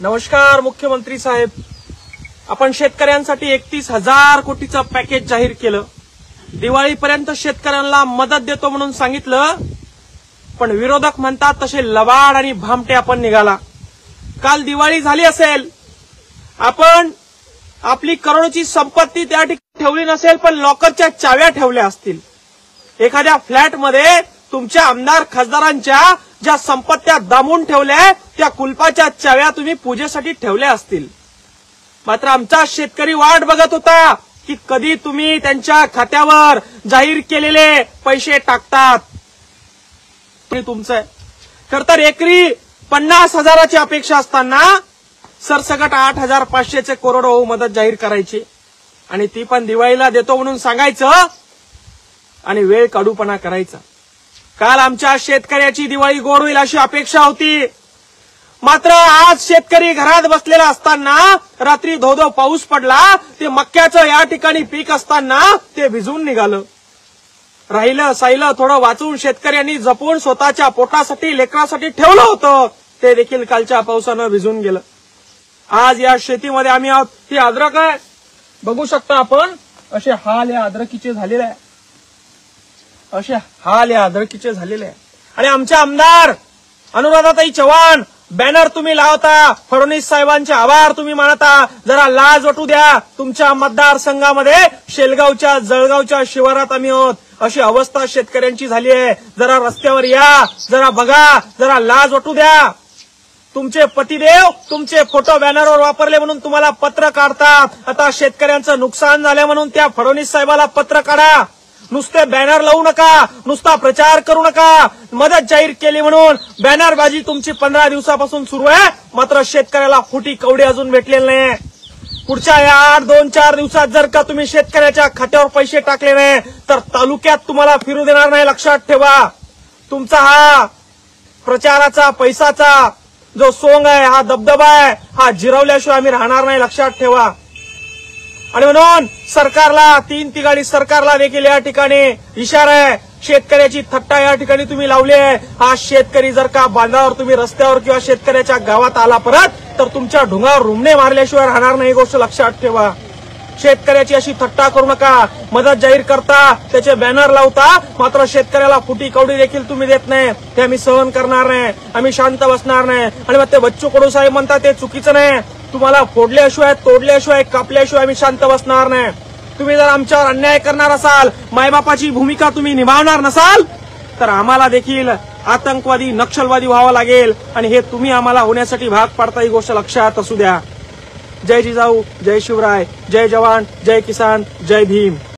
नमस्कार मुख्यमंत्री साहेब, आपण शेतकऱ्यांसाठी 31,000 कोटीचं पॅकेज जाहीर केलं. दिवाळीपर्यंत शेतकऱ्यांना मदत देतो म्हणून सांगितलं, पण विरोधक म्हणतात तसे लबाड आणि भामटे आपण निघाला. काल दिवाळी झाली असेल, आपण आपली करोडोची संपत्ती त्या ठिकाणी ठेवली नसेल, पण लॉकरच्या चाव्या ठेवल्या असतील. एखाद्या फ्लॅटमध्ये तुमच्या आमदार खासदारांच्या ज्या संपत्त्या दामून ठेवल्या त्या कुलपाच्या चाव्या तुम्ही पूजेसाठी ठेवल्या असतील. मात्र आमचा शेतकरी वाट बघत होता की कधी तुम्ही त्यांच्या खात्यावर जाहीर केलेले पैसे टाकतात. तुमचं खर तर एकरी 50,000ची अपेक्षा असताना सरसकट 8,500चे करोडो मदत जाहीर करायची आणि ती पण दिवाळीला देतो म्हणून सांगायचं आणि वेळ काढूपणा करायचा. काल आमच्या शेतकऱ्याची दिवाळी गोड होईल अशी अपेक्षा होती. मात्र आज शेतकरी घरात बसलेला असताना रात्री धोधो पाऊस पडला. ते मक्याचं या ठिकाणी पीक असताना ते भिजून निघालं. राहिलं साहिलं थोडं वाचून शेतकऱ्यांनी जपून स्वतःच्या पोटासाठी लेकरासाठी ठेवलं होतं, ते देखील कालच्या पावसानं भिजून गेलं. आज या शेतीमध्ये आम्ही आहोत. ही अद्रक आहे, बघू शकता आपण. असे हाल या अद्रकीचे झालेले आहे, असे हाल या अद्रकीचे झालेले आहे. आणि आमचे आमदार अनुराधाताई चव्हाण बॅनर तुम्ही लावता, फडणवीस साहेबांचे आभार तुम्ही मानता. जरा लाज वाटू द्या. तुमच्या मतदारसंघामध्ये शेलगावच्या जळगावच्या शिवारात आम्ही आहोत. अशी अवस्था शेतकऱ्यांची झाली आहे. जरा रस्त्यावर या, जरा बघा, जरा लाज वाटू द्या. तुमचे पतिदेव तुमचे फोटो बॅनरवर वापरले म्हणून तुम्हाला पत्र काढतात. आता शेतकऱ्यांचं नुकसान झालं म्हणून त्या फडणवीस साहेबाला पत्र काढा. नुसते बॅनर लावू नका, नुसता प्रचार करू नका. मदत जाहीर केली म्हणून बॅनरबाजी तुमची 15 दिवसापासून सुरू आहे. मात्र शेतकऱ्याला फुटी कवडी अजून भेटलेले नाही. पुढच्या या 8-2-4 दिवसात जर का तुम्ही शेतकऱ्याच्या खात्यावर पैसे टाकले नाही तर तालुक्यात तुम्हाला फिरू देणार नाही. लक्षात ठेवा. तुमचा हा प्रचाराचा पैसाचा जो सोंग आहे, हा दबदबा आहे, हा जिरवल्याशिवाय आम्ही राहणार नाही. लक्षात ठेवा. आणि म्हणून सरकारला, 3 तिघाडी सरकारला देखील या ठिकाणी इशारा आहे. शेतकऱ्याची थट्टा या ठिकाणी तुम्ही लावली आहे. हा शेतकरी जर का बांधावर तुम्ही रस्त्यावर किंवा शेतकऱ्याच्या गावात आला परत तर तुमच्या ढुंगावर रुमणे मारल्याशिवाय राहणार नाही. ही गोष्ट लक्षात ठेवा. शेतकऱ्याची अशी थट्टा करू नका. मदत जाहीर करता, त्याचे बॅनर लावता, मात्र शेतकऱ्याला फुटी कवडी देखील तुम्ही देत नाही. ते आम्ही सहन करणार नाही. आम्ही शांत बसणार नाही. आणि मग ते बच्चू कडू साहेब म्हणतात ते चुकीचं नाही. तुम्हाला फोडल्याशिवाय, तोडल्याशिवाय, कापल्याशिवाय आम्ही शांत बसणार नाही. तुम्ही जर आमच्यावर अन्याय करणार असाल, मायबापाची भूमिका तुम्ही निभावणार नसाल तर आम्हाला देखील आतंकवादी, नक्षलवादी व्हावं लागेल. आणि हे तुम्ही आम्हाला होण्यासाठी भाग पाडता. ही गोष्ट लक्षात असू द्या. जय जिजाऊ, जय शिवराय, जय जवान, जय किसान, जय भीम.